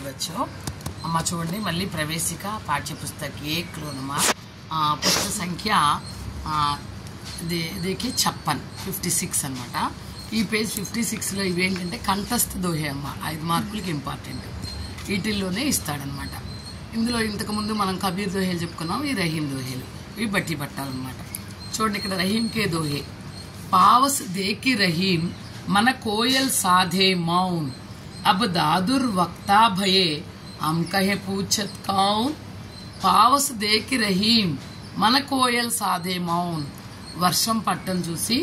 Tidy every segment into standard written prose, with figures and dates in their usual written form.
बच्चों अम्मा చూడండి మళ్ళీ ప్రవేశిక పాఠ్యపుస్తక 1 లోనమా పుస్తక సంఖ్య देखिए 56 అన్నమాట। ఈ పేజ్ 56 లో ఇవేంటంటే కంఠస్థ దోహే అమ్మ 5 మార్కులకి ఇంపార్టెంట్ వీటిల్లోనే ఇస్తాడన్నమాట। ఇందులో ఇంతకు ముందు మనం కబీర్ దోహేలు చెప్పుకున్నాం, ఈ రహీం దోహేలు ఇవి బట్టి పట్టాలన్నమాట। చూడండి ఇక్కడ రహీం కే దోహే पावस देखी रहीम मन कोयल साधे मौन अब दादुर वक्ता भये हम कहे पूछत कौन। पावस देखी रहीम मन कोयल साधे मौन वर्षం పట్టం చూసి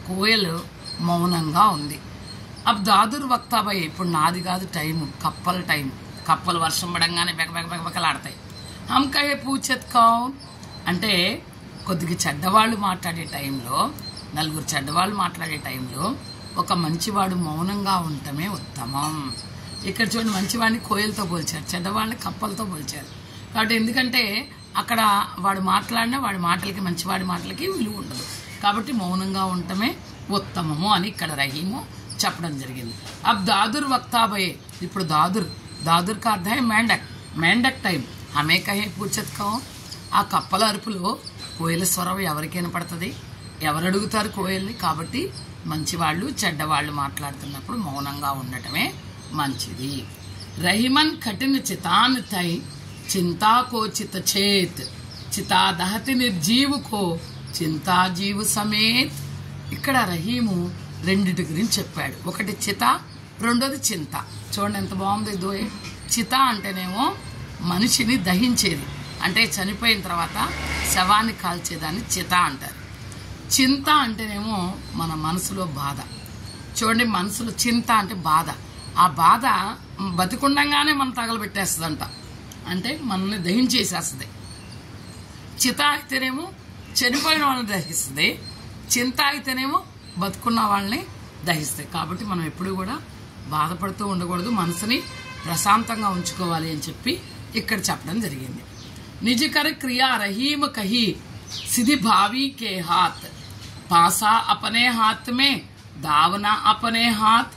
కోయల్ మౌనంగా ఉంది। अब दादुर वक्ता भये ఇప్పుడు నాది కాదు టైం, కప్పల వర్షం పడంగానే బెకబెకబెకబెకలాడతాయి। हम कहे पूछत कौन అంటే కొద్దిగా చెడ్డవాళ్ళు మాట్లాడే టైంలో, నలుగురు చెడ్డవాళ్ళు మాట్లాడే టైంలో ఒక మంచివాడు మౌనంగా ఉండటమే ఉత్తమం। ఇక్కడ చూడండి మంచివాడిని కోయలతో పోల్చారు, చెడ్డవాళ్ళని కప్పలతో పోల్చారు। కాబట్టి ఎందుకంటే అక్కడ వాడు మాట్లాడినా వాడి మాటలకి మంచివాడి మాటలకి విలువ ఉండదు, కాబట్టి మౌనంగా ఉండటమే ఉత్తమము అని ఇక్కడ రహీము చెప్పడం జరిగింది। అబ్ దాదుర్ వక్తాబయే ఇప్పుడు దాదుర్ కా అర్థం మేండక్ టైం హమే కహే పూచత్ కౌన్। ఆ కప్పల అరుపులో కోయల స్వరం ఎవరికి వినపడుతుంది, ఎవరు అడుగుతారు కోయల్ని? కాబట్టి మంచివాళ్ళు చెడ్డవాళ్ళు మాట్లాడుతున్నప్పుడు మౌనంగా ఉండటమే మంచిది। రహిమన్ కఠిన చితాన్ తై చింతా కో చిత చేత్ చితా దహతి నిర్జీవు కో చింతా జీవు సమేత్। ఇక్కడ రహీము రెండిటి గురించి చెప్పాడు, ఒకటి చిత, రెండోది చింత। చూడండి ఎంత బాగుంది దోయే। చిత అంటేనేమో మనిషిని దహించేది, అంటే చనిపోయిన తర్వాత శవాన్ని కాల్చేదాన్ని చిత అంటారు। చింత అంటేనేమో మన మనసులో బాధ। చూడండి మనసులో చింత అంటే బాధ, ఆ బాధ బతికుండంగానే మనం తగలబెట్టేస్తుందంట, అంటే మనల్ని దహించేసేస్తుంది। చిత అయితేనేమో చనిపోయిన వాళ్ళని దహిస్తుంది, చింత అయితేనేమో బతుకున్న వాళ్ళని దహిస్తాయి। కాబట్టి మనం ఎప్పుడు కూడా బాధపడుతూ ఉండకూడదు, మనసుని ప్రశాంతంగా ఉంచుకోవాలి అని చెప్పి ఇక్కడ చెప్పడం జరిగింది। निज कर क्रिया रहीम कही सिद्धि भावी के हाथ पासा अपने हाथ में दावना अपने हाथ।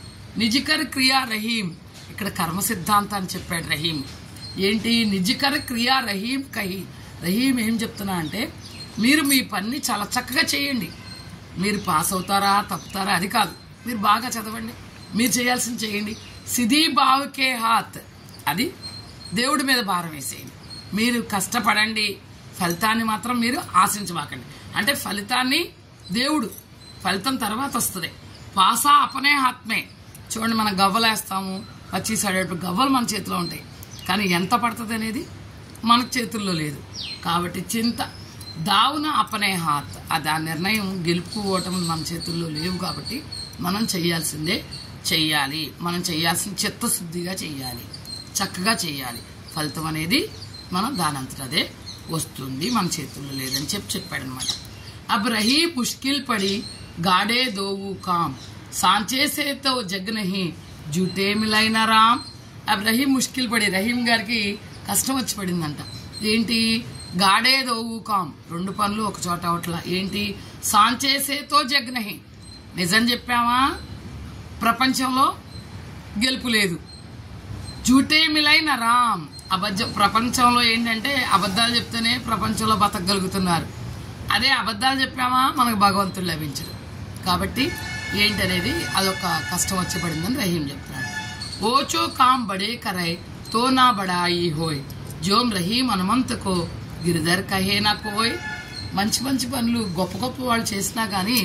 निज कर क्रिया रहीम ఇక్కడ కర్మ సిద్ధాంతాన్ని చెప్పాడు రహీం। ఏంటి నిజకర క్రియా రహీం కహి, రహీం ఏం చెప్తున్నా అంటే మీరు మీ పని చాలా చక్కగా చేయండి, మీరు పాస్ అవుతారా తప్పుతారా అది కాదు, మీరు బాగా చదవండి, మీరు చేయాల్సింది చేయండి। సిద్ధి భావికే హాత్ అది దేవుడి మీద భారం వేసేయండి, మీరు కష్టపడండి, ఫలితాన్ని మాత్రం మీరు ఆశించమాకండి, అంటే ఫలితాన్ని దేవుడు ఫలితం తర్వాత వస్తుంది। పాసా అపనే ఆత్మే చూడండి మనం గవ్వలేస్తాము, పచ్చిసాడేటప్పుడు గవ్వలు మన చేతిలో ఉంటాయి, కానీ ఎంత పడుతుంది అనేది మన చేతుల్లో లేదు। కాబట్టి చింత దావున అపనే హాత్ అది ఆ నిర్ణయం గెలుపు ఓటమి మన చేతుల్లో లేవు, కాబట్టి మనం చేయాల్సిందే చెయ్యాలి, మనం చేయాల్సిన చిత్తశుద్ధిగా చెయ్యాలి, చక్కగా చెయ్యాలి, ఫలితం అనేది మనం దానంతటదే వస్తుంది, మన చేతుల్లో లేదని చెప్పాడనమాట। అబ్ రహీ ముష్కిల్ పడి గాడే దోవు కామ్ సాంచే సే తో జగ్ నహీ జూటే మిలైన రామ్। అబ్ రహీ ముష్కిల్ పడి రహీం గారికి కష్టం వచ్చి పడిందంట, ఏంటి గాడే దోవు కామ్ రెండు పనులు ఒక చోట అవట్లా, ఏంటి సాంచే సే తో జగ్ నహీ నిజం చెప్పామా ప్రపంచంలో గెలుపు లేదు, జూటే మిలైన రామ్ ప్రపంచంలో ఏంటంటే అబద్ధాలు చెప్తేనే ప్రపంచంలో బతకగలుగుతున్నారు, అదే అబద్ధాలు చెప్పామా మనకు భగవంతుడు లభించడు, కాబట్టి ఏంటనేది అదొక కష్టం వచ్చి పడిందని రహీం చెప్తున్నాడు। ఓచో కామ్ బడే కరై తో నా బడాయి హోయ్ జోమ్ రహీం హనుమంతకో గిరిధర్ కహే నా కోయ్। మంచి మంచి పనులు గొప్ప వాళ్ళు చేసినా కానీ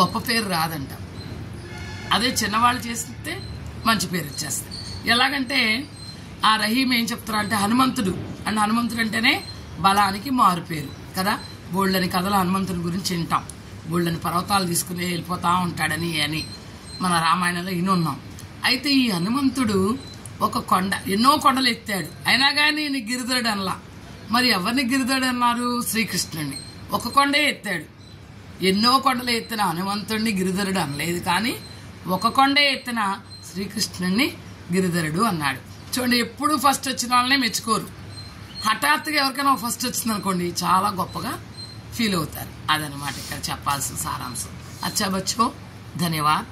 గొప్ప పేరు రాదంట, అదే చిన్నవాళ్ళు చేస్తే మంచి పేరు వచ్చేస్తుంది। ఎలాగంటే ఆ రహీం ఏం చెప్తారు అంటే హనుమంతుడు అంటేనే బలానికి మారు పేరు కదా, బోళ్ళని కథలు హనుమంతుడి గురించి వింటాం, బోళ్ళని పర్వతాలు తీసుకుని వెళ్ళిపోతా ఉంటాడని అని మన రామాయణంలో ఇనున్నాం। అయితే ఈ హనుమంతుడు ఒక కొండ ఎన్నో కొండలు ఎత్తాడు, అయినా కానీ గిరిధరుడు అనలా, మరి ఎవరిని గిరిధరుడు అన్నారు? శ్రీకృష్ణుడిని। ఒక కొండే ఎత్తాడు, ఎన్నో కొండలు ఎత్తిన హనుమంతుడిని గిరిధరుడు అనలేదు, కానీ ఒక కొండే ఎత్తిన శ్రీకృష్ణుడిని గిరిధరుడు అన్నాడు। చూడండి ఎప్పుడు ఫస్ట్ వచ్చిన వాళ్ళనే మెచ్చుకోరు, హఠాత్తుగా ఎవరికైనా ఫస్ట్ వచ్చింది అనుకోండి చాలా గొప్పగా ఫీల్ అవుతారు, అదనమాట ఇక్కడ చెప్పాల్సిన సారాంశం। అచ్చా బచ్చో ధన్యవాద్।